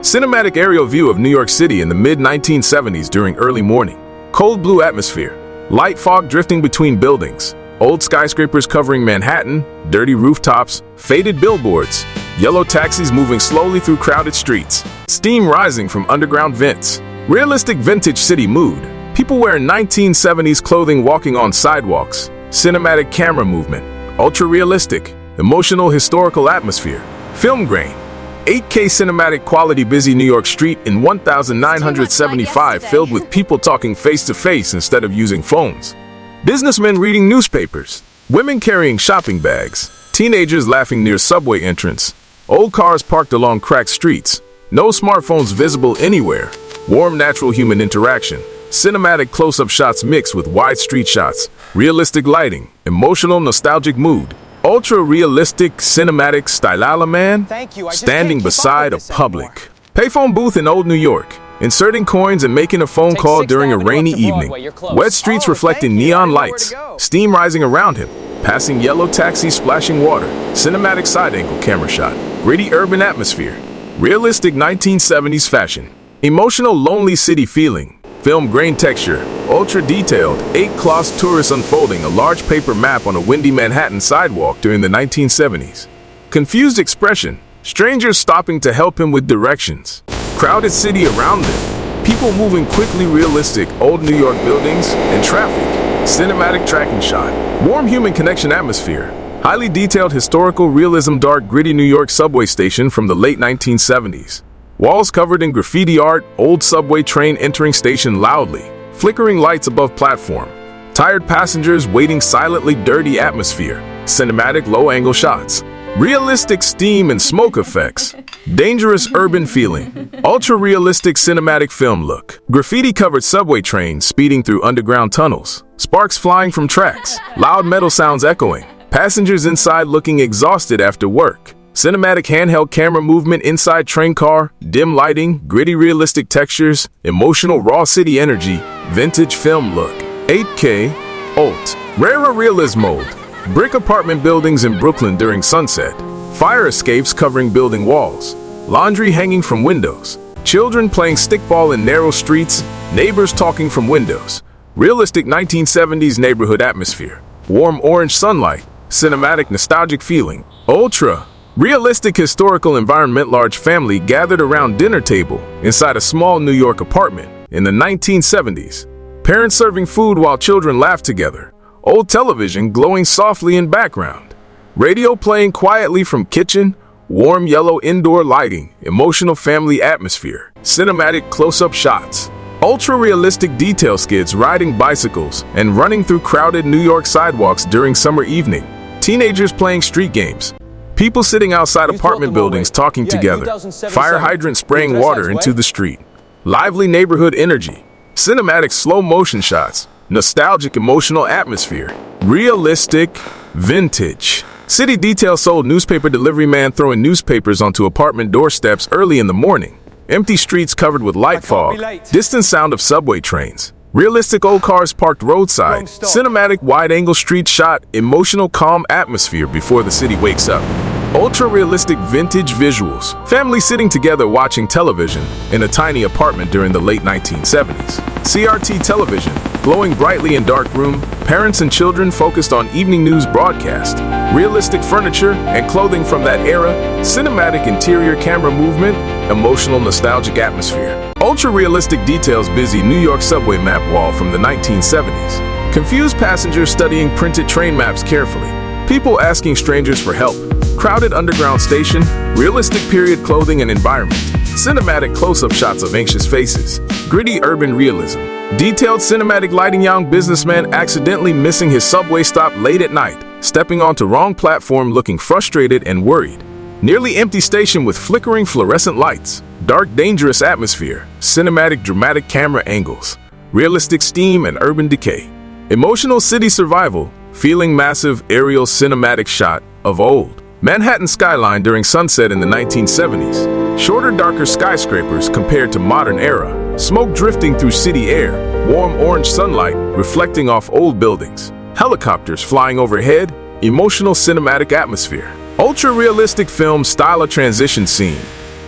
Cinematic aerial view of New York City in the mid-1970s during early morning. Cold blue atmosphere. Light fog drifting between buildings. Old skyscrapers covering Manhattan. Dirty rooftops. Faded billboards. Yellow taxis moving slowly through crowded streets. Steam rising from underground vents. Realistic vintage city mood. People wearing 1970s clothing walking on sidewalks. Cinematic camera movement. Ultra-realistic. Emotional historical atmosphere. Film grain. 8K cinematic quality busy New York street in 1975 filled with people talking face-to-face instead of using phones. Businessmen reading newspapers. Women carrying shopping bags. Teenagers laughing near subway entrance. Old cars parked along cracked streets. No smartphones visible anywhere. Warm natural human interaction. Cinematic close-up shots mixed with wide street shots. Realistic lighting. Emotional nostalgic mood. Ultra-realistic cinematic style man standing beside a public payphone booth in old New York, inserting coins and making a phone call during a rainy evening. Wet streets reflecting neon lights, steam rising around him, passing yellow taxis splashing water, cinematic side-angle camera shot, gritty urban atmosphere, realistic 1970s fashion, emotional lonely city feeling, film grain texture, ultra-detailed, 8-class tourists unfolding a large paper map on a windy Manhattan sidewalk during the 1970s. Confused expression, strangers stopping to help him with directions. Crowded city around them, people moving quickly, realistic old New York buildings and traffic. Cinematic tracking shot, warm human connection atmosphere. Highly detailed historical realism, dark gritty New York subway station from the late 1970s. Walls covered in graffiti art, old subway train entering station loudly, flickering lights above platform, tired passengers waiting silently, dirty atmosphere, cinematic low-angle shots, realistic steam and smoke effects, dangerous urban feeling, ultra-realistic cinematic film look, graffiti-covered subway trains speeding through underground tunnels, sparks flying from tracks, loud metal sounds echoing, passengers inside looking exhausted after work. Cinematic handheld camera movement inside train car, dim lighting, gritty realistic textures, emotional raw city energy, vintage film look. 8K, Ult, Rara realism mode, brick apartment buildings in Brooklyn during sunset, fire escapes covering building walls, laundry hanging from windows, children playing stickball in narrow streets, neighbors talking from windows, realistic 1970s neighborhood atmosphere, warm orange sunlight, cinematic nostalgic feeling, ultra realistic historical environment, large family gathered around dinner table inside a small New York apartment in the 1970s. Parents serving food while children laugh together. Old television glowing softly in background. Radio playing quietly from kitchen. Warm yellow indoor lighting. Emotional family atmosphere. Cinematic close-up shots. Ultra-realistic detail skids riding bicycles and running through crowded New York sidewalks during summer evening. Teenagers playing street games. People sitting outside apartment buildings talking together. Fire hydrant spraying water into the street. Lively neighborhood energy. Cinematic slow motion shots. Nostalgic emotional atmosphere. Realistic vintage. City detail sold newspaper delivery man throwing newspapers onto apartment doorsteps early in the morning. Empty streets covered with light fog. Distant sound of subway trains. Realistic old cars parked roadside. Cinematic wide-angle street shot. Emotional calm atmosphere before the city wakes up. Ultra-realistic vintage visuals. Family sitting together watching television in a tiny apartment during the late 1970s. CRT television, glowing brightly in dark room. Parents and children focused on evening news broadcast. Realistic furniture and clothing from that era. Cinematic interior camera movement. Emotional nostalgic atmosphere. Ultra-realistic details busy New York subway map wall from the 1970s. Confused passengers studying printed train maps carefully. People asking strangers for help. Crowded underground station, realistic period clothing and environment, cinematic close-up shots of anxious faces, gritty urban realism, detailed cinematic lighting, young businessman accidentally missing his subway stop late at night, stepping onto wrong platform looking frustrated and worried, nearly empty station with flickering fluorescent lights, dark dangerous atmosphere, cinematic dramatic camera angles, realistic steam and urban decay, emotional city survival, feeling massive aerial cinematic shot of old Manhattan skyline during sunset in the 1970s. Shorter, darker skyscrapers compared to modern era. Smoke drifting through city air. Warm orange sunlight reflecting off old buildings. Helicopters flying overhead. Emotional cinematic atmosphere. Ultra-realistic film style, a transition scene.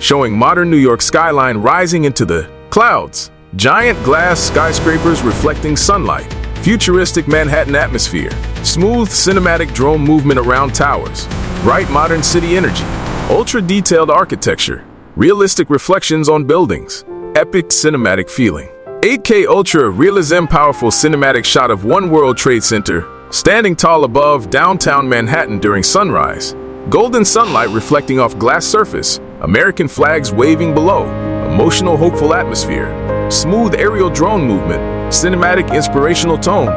showing modern New York skyline rising into the clouds. Giant glass skyscrapers reflecting sunlight. Futuristic Manhattan atmosphere. Smooth cinematic drone movement around towers. Bright modern city energy. Ultra-detailed architecture. Realistic reflections on buildings. Epic cinematic feeling. 8K Ultra Realism powerful cinematic shot of One World Trade Center, standing tall above downtown Manhattan during sunrise. Golden sunlight reflecting off glass surface. American flags waving below. Emotional, hopeful atmosphere. Smooth aerial drone movement. Cinematic, inspirational tone.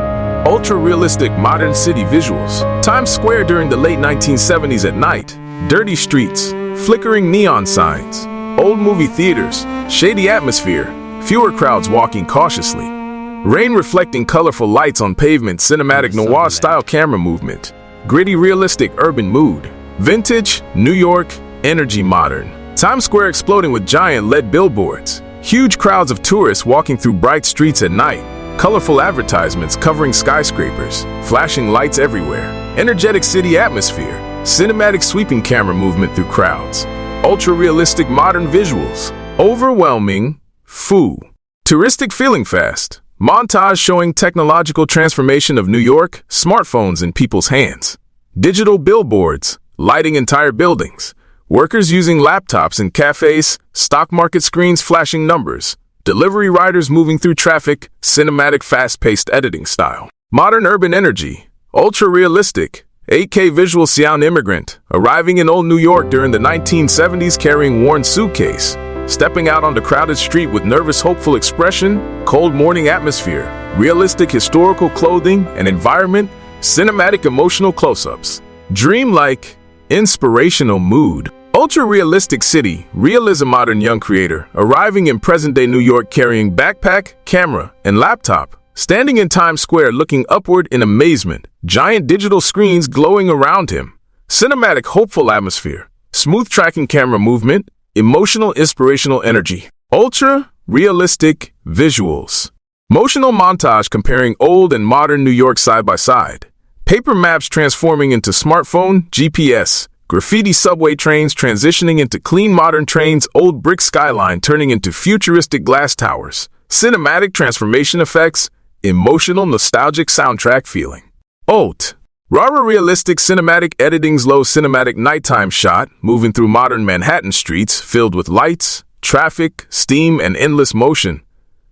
Ultra-realistic modern city visuals. Times Square during the late 1970s at night. Dirty streets. Flickering neon signs. Old movie theaters. Shady atmosphere. Fewer crowds walking cautiously. Rain reflecting colorful lights on pavement. Cinematic noir-style camera movement. Gritty, realistic urban mood. Vintage, New York, energy modern. Times Square exploding with giant LED billboards. Huge crowds of tourists walking through bright streets at night. Colorful advertisements covering skyscrapers. Flashing lights everywhere. Energetic city atmosphere. Cinematic sweeping camera movement through crowds. Ultra-realistic modern visuals. Overwhelming. Foo. Touristic feeling fast. Montage showing technological transformation of New York. Smartphones in people's hands. Digital billboards. Lighting entire buildings. Workers using laptops in cafes, stock market screens flashing numbers, delivery riders moving through traffic, cinematic fast-paced editing style. Modern urban energy, ultra-realistic, 8K visual sound immigrant, arriving in old New York during the 1970s carrying worn suitcase, stepping out on the crowded street with nervous hopeful expression, cold morning atmosphere, realistic historical clothing and environment, cinematic emotional close-ups, dreamlike, inspirational mood. Ultra-realistic city, realism modern young creator, arriving in present-day New York carrying backpack, camera, and laptop, standing in Times Square looking upward in amazement, giant digital screens glowing around him, cinematic hopeful atmosphere, smooth tracking camera movement, emotional inspirational energy, ultra-realistic visuals. Motional montage comparing old and modern New York side by side. Paper maps transforming into smartphone, GPS, graffiti subway trains transitioning into clean modern trains, old brick skyline turning into futuristic glass towers, cinematic transformation effects, emotional nostalgic soundtrack feeling. Ult. Rara realistic cinematic editing, slow cinematic nighttime shot moving through modern Manhattan streets filled with lights, traffic, steam, and endless motion.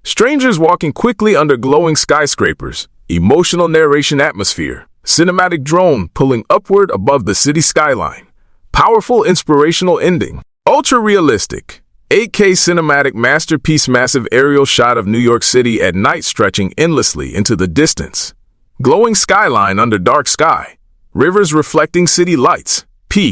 Strangers walking quickly under glowing skyscrapers, emotional narration atmosphere. Cinematic drone pulling upward above the city skyline. Powerful inspirational ending. Ultra-realistic. 8K cinematic masterpiece massive aerial shot of New York City at night stretching endlessly into the distance. Glowing skyline under dark sky. Rivers reflecting city lights. Peak.